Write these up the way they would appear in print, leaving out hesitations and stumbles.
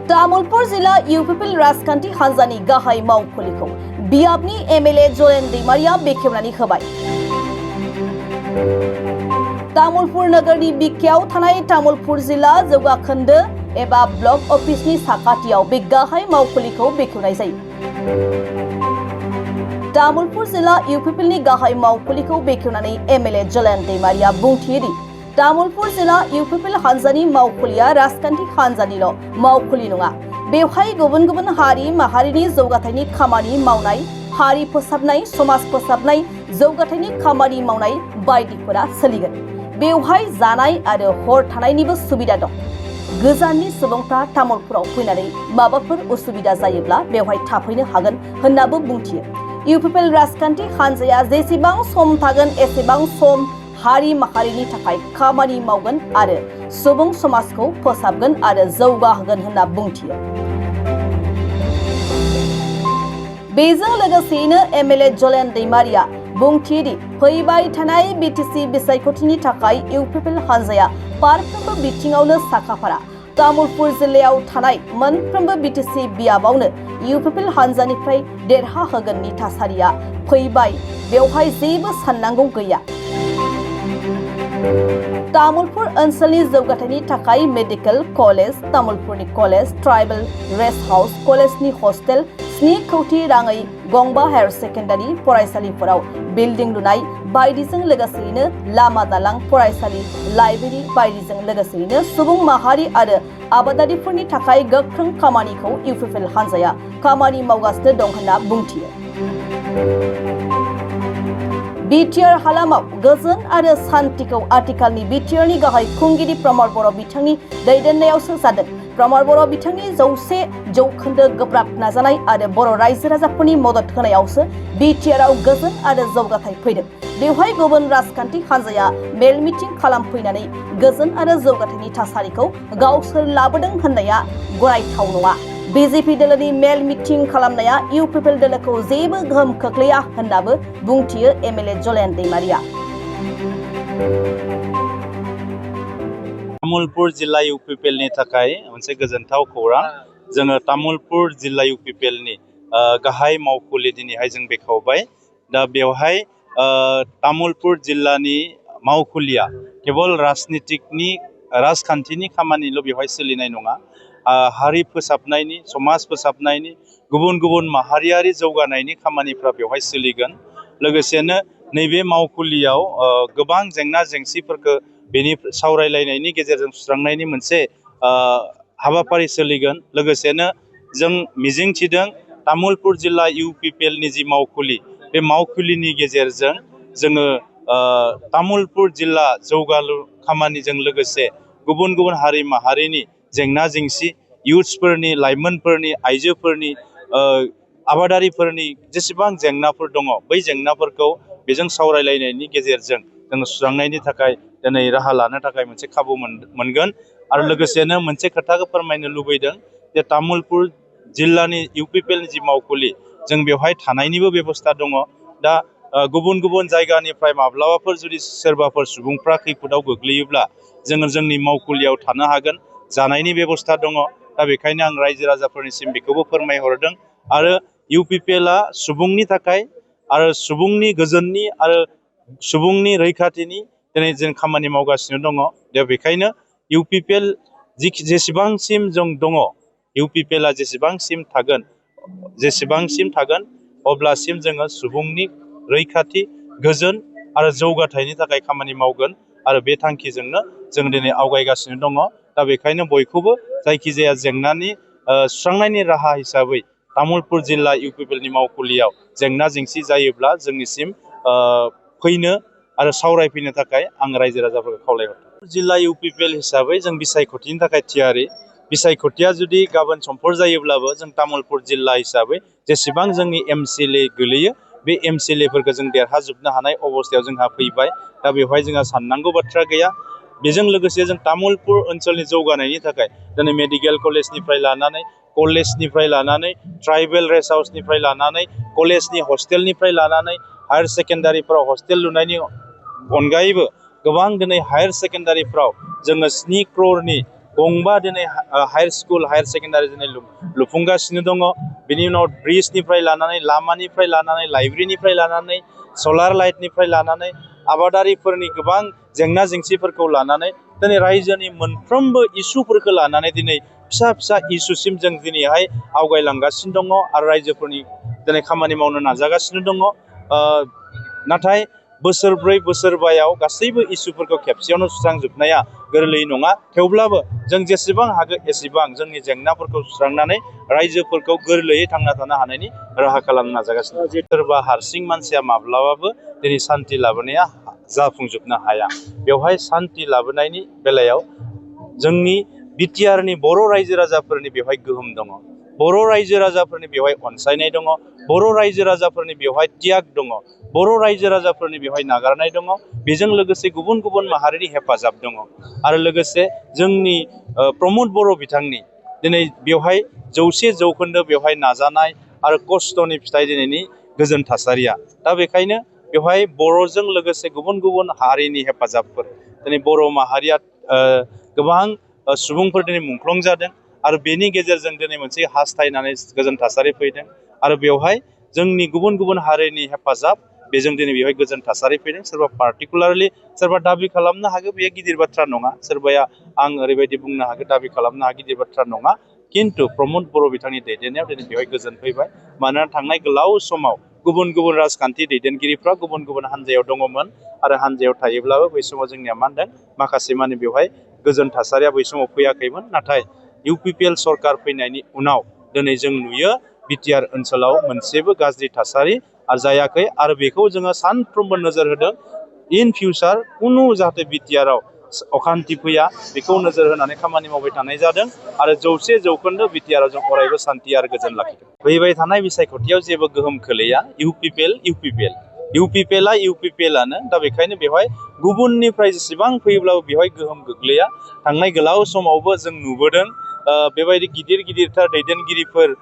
तामुलपुर जिला इउपिपिएल राजखान्थि हान्जानि गाहाय मावखुलिखौ बियाबनि एमएलए जयेन दैमारिया बेखेवनानै होबाय। तामुलपुर नगरनि बिखायाव थानाय तामुलपुर जिला जौगाखोन्दो एबा ब्लक अफिसनि साखाथियाव बे गाहाय मावखुलिखौ बेखेवनाय जायो। तामुलपुर जिला इउपिपिएलनि गाहाय मावखुलिखौ बेखेवनानै एमएलए जयेन दैमारिया बुंथियोदि तामुलपुर जिला इउपिपिएल हान्जानि मावखुलिया राजखान्थि हान्जानिल' मावखुलि नङा। बेवहाय गुबुन गुबुन हारि माहारिनि जौगाथायनि खामानि मावनाय, हारि फोसाबनाय, समाज फोसाबनाय, जौगाथायनि खामानि मावनाय बायदिफोरा सोलिगोन। बेवहाय जानाय आरो हर थानायनिबो सुबिदा दं। गोजाननि सुबुंफ्रा तामुलपुराव फैनानै माबाफोर उसुबिदा जायोब्ला बेवहाय थाफैनो हागोन होननाबो बुंथियो। इउपिपिएल राजखान्थि हान्जाया जेसेबां सम थागोन एसेबां सम हारि माहारिनि थाखाय खामानि मावगोन आरो सुबुं समाजखौ फोसाबगोन आरो जौगाहोगोन होनना बुंथियो। बेजों लोगोसेयैनो एमएलए जयेन दैमारिया बुंथियोदि फैबाय थानाय बिटिसि बिसायख'थिनि थाखाय इउपिपिएल हान्जाया फारफ्रोमबो बिथिङावनो साखाफारा। तामुलपुर जिल्लायाव थानाय मोनफ्रोमबो बिटिसि बियाबावनो इउपिपिएल हान्जानिफ्राय देरहाहोगोननि थासारिया फैबाय। बेवहाय जेबो साननांगौ गैया। तामुलपुर ओनसोलनि जौगाथायनि थाखाय मेडिकेल कलेज, तामुलपुरनि कलेज, ट्राइबेल रेस्ट हाउस, कलेजनि हस्टेल, 7 कौटि राङै गंबा हायार सेकेन्डारि फरायसालिफोराव बिल्डिं लुनाय बायदिजों लोगोसेयैनो लामा दालां, फरायसालि, लाइब्रेरि बायदिजों लोगोसेयैनो सुबुं माहारि आरो आबादारिफोरनि थाखाय गोख्रों खामानिखौ इउपिपिएल हान्जाया खामानि मावगासिनो दं होनना बुंथियो। बिटिआर हालामाव गोजोन आरो सान्थिखौ आथिखालनि बिटिआरनि गाहाय खुंगिरि प्रमद बर' बिथांनि दैदेननायावसो जादों। प्रमद बर' बिथांनि 100% गोब्राब नाजानाय आरो बर' रायजो राजाफोरनि मदद होनायावसो बिटिआरआव गोजोन आरो जौगाथाय फैदों। बेवहाय गुबुन राजखान्थि हान्जाया मेल मिटिं खालामफैनानै गोजोन आरो जौगाथायनि थासारिखौ गावसोर लाबोदों होननाया गनायथाव नङा। बिजेपि दोलोनि मेल मिटिं खालामनाया इउपिपिएल दोलोखौ जेबो गोहोम खोख्लैया होननाबो बुंथियो एमएलए जयेन दैमारिया। तामुलपुर जिल्ला इउपिपिएलनि थाखाय मोनसे गोजोनथाव खौरां। जोङो तामुलपुर जिल्ला इउपिपिएलनि गाहाय मावखुलि दिनैहाय जों बेखेवबाय। दा बेवहाय तामुलपुर जिल्लानि मावखुलिया केवल राजखान्थिनि खामानिल' बेवहाय सोलिनाय नङा। हारि फोसाबनायनि, समाज फोसाबनायनि, गुबुन गुबुन माहारियारि जौगानायनि खामानिफ्रा बेवहाय सोलिगोन। लोगोसेनो नैबे मावखुलियाव गोबां जेंना जेंसिफोरखौ बेनि सावरायलायनायनि गेजेरजों सुस्रांनायनि मोनसे हाबाफारि सोलिगोन। लोगोसेनो जों मिजिंथिदों तामुलपुर जिल्ला इउपिपिएलनि जि मावखुलि, बे मावखुलिनि गेजेरजों जोङो तामुलपुर जिल्ला जौगालु खामानिजों लोगोसे गुबुन गुबुन हारि माहारिनि जेंना जेंसि, इयुथ्सफोरनि, लाइमोनफोरनि, आइजोफोरनि, आबादारिफोरनि जेसेबां जेंनाफोर दङ, बै जेंनाफोरखौ बेजों सावरायलायनायनि गेजेरजों जोङो सुस्रांनायनि थाखाय दिनै राहा लानो थाखाय मोनसे खाबु मोनगोन। आरो लोगोसेनो मोनसे खोथाखौ फोरमायनो लुबैदों जे तामुलपुर जिल्लानि इउपिपिएलनि जि मावखुलि, जों बेवहाय थानायनिबो बेबस्था दङ। दा गुबुन गुबुन जायगानिफ्राय माब्लाबाफोर जुदि सोरबाफोर सुबुंफ्रा खैफोदाव गोग्लैयोब्ला जोङो जोंनि मावखुलियाव थानो हागोन। जानायनि बेबस्था दङ। दा बेखायनो आं रायजो राजाफोरनिसिम बेखौबो फोरमायहरदों। आरो इउपिपिएलआ सुबुंनि थाखाय आरो सुबुंनि गोजोननि आरो सुबुंनि रैखाथिनि दिनै जों खामानि मावगासिनो दङ। दा बेखायनो इउपिपिएल जेसेबांसिम जों दङ, इउपिपिएलआ जेसेबांसिम थागोन अब्लासिम जोङो सुबुंनि रैखाथि, गोजोन आरो जौगाथायनि थाखाय खामानि मावगोन। आरो बे थांखिजोंनो जों दिनै आवगायगासिनो दङ। दा बेखायनो बयखौबो जायखिजाया जेंनानि सुस्रांनायनि राहा हिसाबै तामुलपुर जिल्ला इउपिपिएलनि मावखुलियाव जेंना जेंसि जायोब्ला जोंनिसिम फैनो आरो सावरायफैनो थाखाय आं रायजो राजाफोरखौ खावलायहरदों। जिल्ला इउपिपिएल हिसाबै जों बिसायख'थिनि थाखाय थियारि। बिसायख'थिया जुदि गाबोन समफोर जायोब्लाबो जों तामुलपुर जिल्ला हिसाबै जेसेबां जोंनि एमसिएलए गोलैयो, बे एमसिएलएफोरखौ जों देरहाजोबनो हानाय अबस्थायाव जोंहा फैबाय। दा बेवहाय जोंहा साननांगौ बाथ्रा गैया। बेजों लोगोसे जों तामुलपुर ओनसोलनि जौगानायनि थाखाय दिनै मेडिकेल कलेजनिफ्राय लानानै ट्राइबेल रेस्ट हाउसनिफ्राय लानानै कलेजनि हस्टेलनिफ्राय लानानै हायार सेकेन्डारिफ्राव हस्टेल लुनायनि अनगायैबो गोबां दिनै हायार सेकेन्डारिफ्राव जोङो 7 क्र'रनि गंबा दिनै हायार स्कुल हायार सेकेन्डारि दिनै लुफुंगासिनो दङ। बिनि उनाव ब्रिजनिफ्राय लानानै लामानिफ्राय लानानै लाइब्रेरिनिफ्राय लानानै सलार लाइटनिफ्राय लानानै आबादारिफोरनि गोबां जेंना जेंसिफोरखौ लानानै दिनै रायजोनि मोनफ्रोमबो इसुफोरखौ लानानै दिनै फिसा फिसा इसुसिम जों दिनैहाय आवगायलांगासिनो दङ आरो रायजोफोरनि दिनै खामानि मावनो नाजागासिनो दङ। नाथाय बोसोरब्रै बोसोरबायाव गासैबो इसुफोरखौ खेबसेयावनो सुस्रांजोबनाया गोरलै नङा। थेवब्लाबो जों जेसेबां हागौ एसेबां जोंनि जेंनाफोरखौ सुस्रांनानै रायजोफोरखौ गोरलैयै थांना थानो हानायनि राहा खालामनो नाजागासिनो। सोरबा हारसिं मानसिया माब्लाबाबो दिनै सान्थि लाबोनाया जाफुंजोबनो हाया। बेवहाय सान्थि लाबोनायनि बेलायाव जोंनि बिटिआरनि बर' रायजो राजाफोरनि बेवहाय गोहोम दङ। बर' रायजो राजाफोरनि बेवहाय अनसायनाय दङ। बर' रायजो राजाफोरनि बेवहाय त्याग दङ। बर' रायजो राजाफोरनि बेवहाय नागारनाय दङ। बेजों लोगोसे गुबुन गुबुन माहारिनि हेफाजाब दङ आरो लोगोसे जोंनि प्रमद बर' बिथांनि दिनै बेवहाय 100% बेवहाय नाजानाय आरो खस्थ'नि फिथाइ दिनैनि गोजोन थासारिया। दा बेखायनो बेवहाय बर'जों लोगोसे गुबुन गुबुन हारिनि हेफाजाबफोर दिनै बर' माहारिया गोबां सुबुंफोर दिनै मुंख्लं जादों आरो बेनि गेजेरजों दिनै मोनसे हास्थायनानै गोजोन थासारि फैदों आरो बेवहाय जोंनि गुबुन गुबुन हारिनि हेफाजाब बेजों दिनै बेवहाय गोजोन थासारि फैदों। सोरबा पार्टिकुलारलि सोरबा दाबि खालामनो हागौ बेयो गिदिर बाथ्रा नङा। सोरबाया आं ओरैबायदि बुंनो हागौ दाबि खालामनो हागौ गिदिर बाथ्रा नङा। खिन्थु प्रमद बर' बिथांनि दैदेननायाव दिनै बेवहाय गोजोन फैबाय। मानोना थांनाय गोलाव समाव गुबुन गुबुन राजखान्थि दैदेनगिरिफ्रा गुबुन गुबुन हान्जायाव दङमोन आरो हान्जायाव थायोब्लाबो बै समाव जोंनिया मा होनदों माखासे माने बेवहाय गोजोन थासारिया बै समाव फैयाखैमोन। नाथाय इउपिपिएल सरकार फैनायनि उनाव दिनै जों नुयो बिटिआर ओनसोलाव मोनसेबो गाज्रि थासारि जायाखै आरो बेखौ जोङो सानफ्रोमबो नोजोर होदों। इन फिउचार कुनु जाहाथे बिटिआरआव अखान्थि फैया बेखौ नोजोर होनानै खामानि मावबाय थानाय जादों आरो 100% बिटिआरआव जों अरायबो सान्थि आरो गोजोन लाखिदों। फैबाय थानाय बिसायख'थियाव जेबो गोहोम खोलैया। इउपिपिएलआ इउपिपिएलआनो। दा बेखायनो बेवहाय गुबुननिफ्राय जेसेबां फैयोब्लाबो बेवहाय गोहोम गोग्लैया। थांनाय गोलाव समावबो जों नुबोदों बेबायदि गिदिर गिदिरथार दैदेनगिरिफोर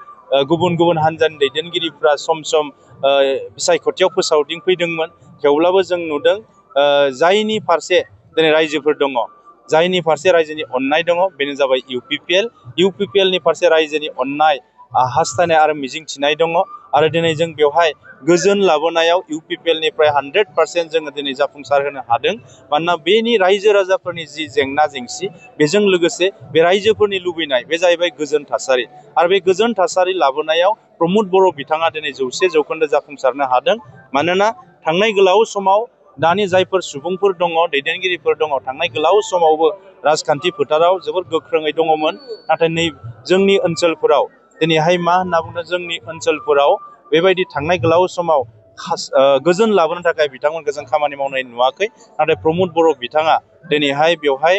गुबुन गुबुन हान्जानि दैदेनगिरिफ्रा सम सम बिसायख'थियाव फोसावदिंफैदोंमोन। थेवब्लाबो जों नुदों जायनि फारसे दिनै रायजोफोर दङ, जायनि फारसे रायजोनि अननाय दङ बेनो जाबाय इउपिपिएलनि फारसे रायजोनि अननाय हास्थायनाय आरो मिजिंथिनाय दङ आरो दिनै जों बेवहाय गोजोन लाबोनायाव इउपिपिएलनिफ्राय 100% जोङो दिनै जाफुंसार होनो हादों। मानोना बेनि रायजो राजाफोरनि जि जेंना जेंसि बेजों लोगोसे बे रायजोफोरनि लुबैनाय बे जाहैबाय गोजोन थासारि आरो बे गोजोन थासारि लाबोनायाव प्रमद बर' बिथाङा दिनै 100% जाफुंसारनो हादों। मानोना थांनाय गोलाव समाव दानि जायफोर सुबुंफोर दङ दैदेनगिरिफोर दङ थांनाय गोलाव समावबो राजखान्थि फोथाराव जोबोद गोख्रोङै दङमोन। नाथाय नै जोंनि ओनसोलफोराव दिनैहाय मा होनना बुङो जोंनि ओनसोलफोराव बेबायदि थांनाय गोलाव समाव गोजोन लाबोनो थाखाय बिथांमोनखौ जों खामानि मावनाय नुवाखै। नाथाय प्रमद बर' बिथाङा दिनैहाय बेवहाय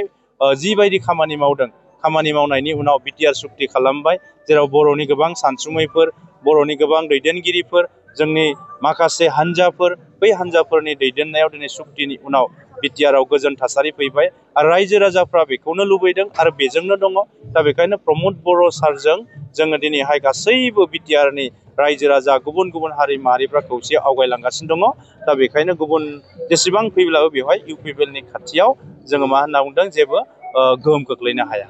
जिबायदि खामानि मावदों खामानि मावनायनि उनाव बिटिआर सुक्ति खालामबाय जेराव बर'नि गोबां सानसुमैफोर बर'नि गोबां दैदेनगिरिफोर जोंनि माखासे हान्जाफोर बै हान्जाफोरनि दैदेननायाव दिनै सुक्तिनि उनाव बिटिआरआव गोजोन थासारि फैबाय आरो रायजो राजाफ्रा बेखौनो लुबैदों आरो बेजोंनो दङ। दा बेखायनो प्रमद बर' सारजों जोङो दिनैहाय गासैबो बिटिआरनि रायजो राजा गुबुन गुबुन हारि माहारिफ्रा खौसे आवगायलांगासिनो दङ। दा बेखायनो गुबुन जेसेबां फैब्लाबो बेवहाय इउपिपिएलनि खाथियाव जोङो मा होनना बुंदों जेबो गोहोम खोख्लैनो हाया।